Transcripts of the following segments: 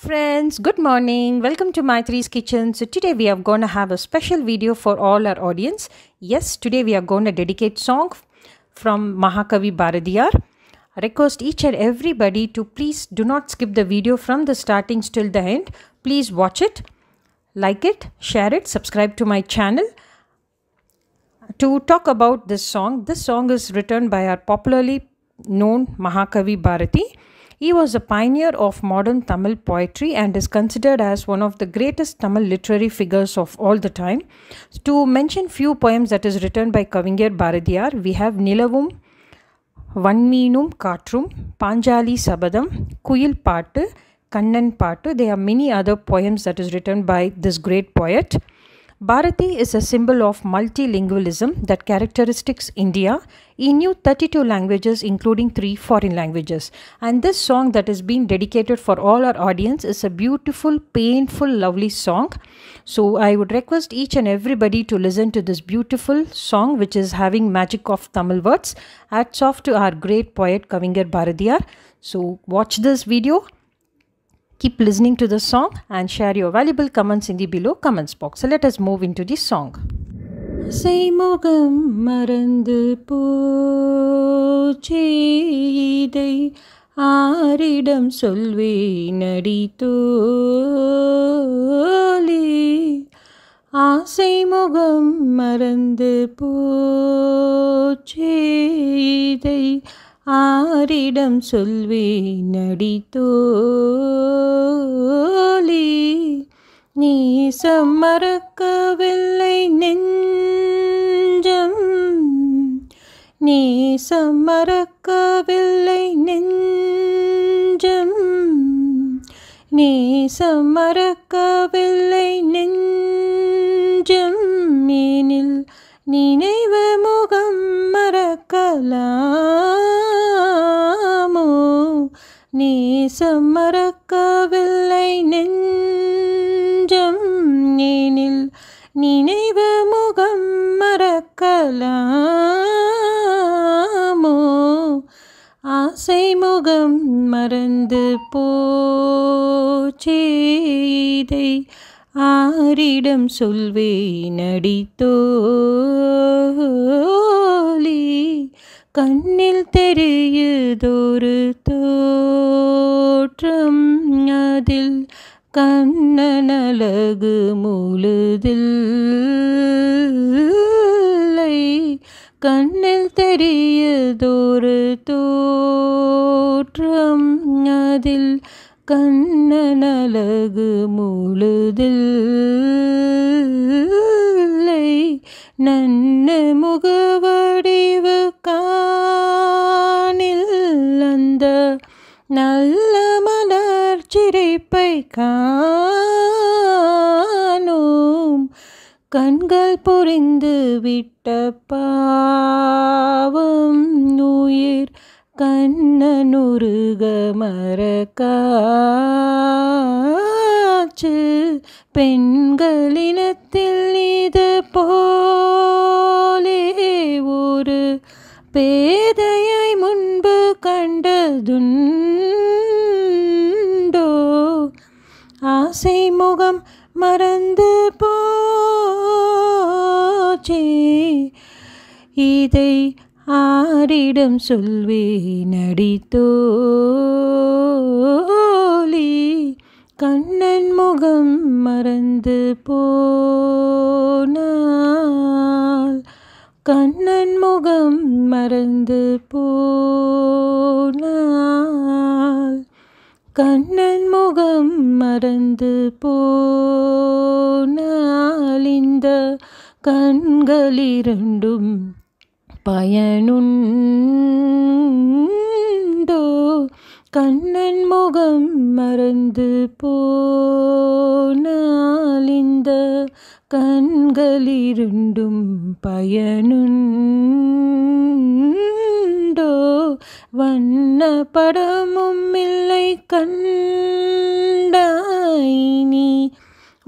Friends, good morning. Welcome to my Three's Kitchen. So today we are going to have a special video for all our audience. Yes, today we are going to dedicate song from Mahakavi Bharatiyar. I request each and everybody to please do not skip the video from the starting till the end. Please watch it, like it, share it, subscribe to my channel. To talk about this song is written by our popularly known Mahakavi Bharati. He was a pioneer of modern Tamil poetry and is considered as one of the greatest Tamil literary figures of all the time. To mention few poems that is written by Kavinger Bharatiyar, we have Nilavum, Vanmeenum Kaatrum, Panjali Sabadam, Kuyil Paattu, Kannan Paattu. There are many other poems that is written by this great poet. Bharati is a symbol of multilingualism that characteristics India. He knew 32 languages including 3 foreign languages. And this song that is being dedicated for all our audience is a beautiful, painful, lovely song. So I would request each and everybody to listen to this beautiful song which is having magic of Tamil words. Hats off to our great poet Kavinger Bharatiyar. So watch this video. Keep listening to the song and share your valuable comments in the below comments box. So let us move into the song. Say mugam marandu pochidai aaridam solvenadi toli aasai mugam marandu pochidai ஆரிடம் சொல்வேனடி தோழி நேசம் மறக்கவில்லை நெஞ்சம் நேசம் மறக்கவில்லை நெஞ்சம் நேசம் மறக்கவில்லை நெஞ்சம் மேனில் நினைவு முகம் மறக்கலாமோ நேசம் மறக்கவில்லை நெஞ்சம் ஏனில் நினைவு முகம் மறக்கலாமோ ஆசை முகம் மறந்து போச்சேதை ஆரிடம் சொல்வேனடி தோழி கண்ணில் தெரியுதொரு தோற்றம் அதில் கண்ணனழகு முழுதில்லை கண்ணில் தெரியுதொரு தோற்றம் அதில் கண்ணனழகு முழுதில்லை நன்ன முகவடிவு காணில் அந்த நல்ல மலர் சிரிப்பை காணோம் கண்கள் பொறிந்து விட்ட பாவம் உயிர் கண்ணனுருக மறக்காச்சு பெண்களினத்தில் இது போலே ஒரு பேதையை முன்பு கண்டதுண்டோ ஆசை முகம் மறந்து போச்சே இதை ஆரிடம் சொல்வேனடி தோழி கண்ணன் முகம் மறந்து போனால் கண்ணன் முகம் மறந்து போனால் கண்ணன் முகம் மறந்து போனால் இந்த கண்களிரண்டும் பயனுண்டோ கண்ணன் முகம் மறந்து போனால் இந்த கண்களிரண்டும் பயனுண்டோ வண்ண படமும் இல்லை கண்டாய் நீ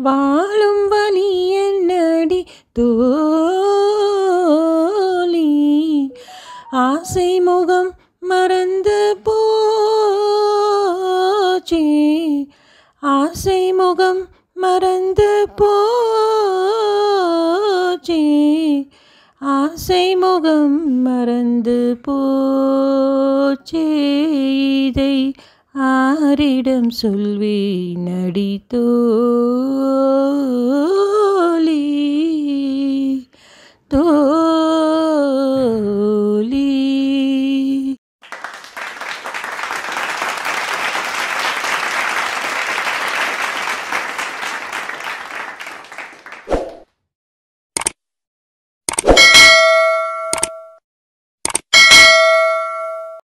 வாழும் வழி என்னடி தோழி ஆசை முகம் மறந்து போச்சே முகம் மறந்து போச்சே, ஆசை முகம் மறந்து போச்சே, இதை ஆரிடம் சொல்வேன் அடி தோழி.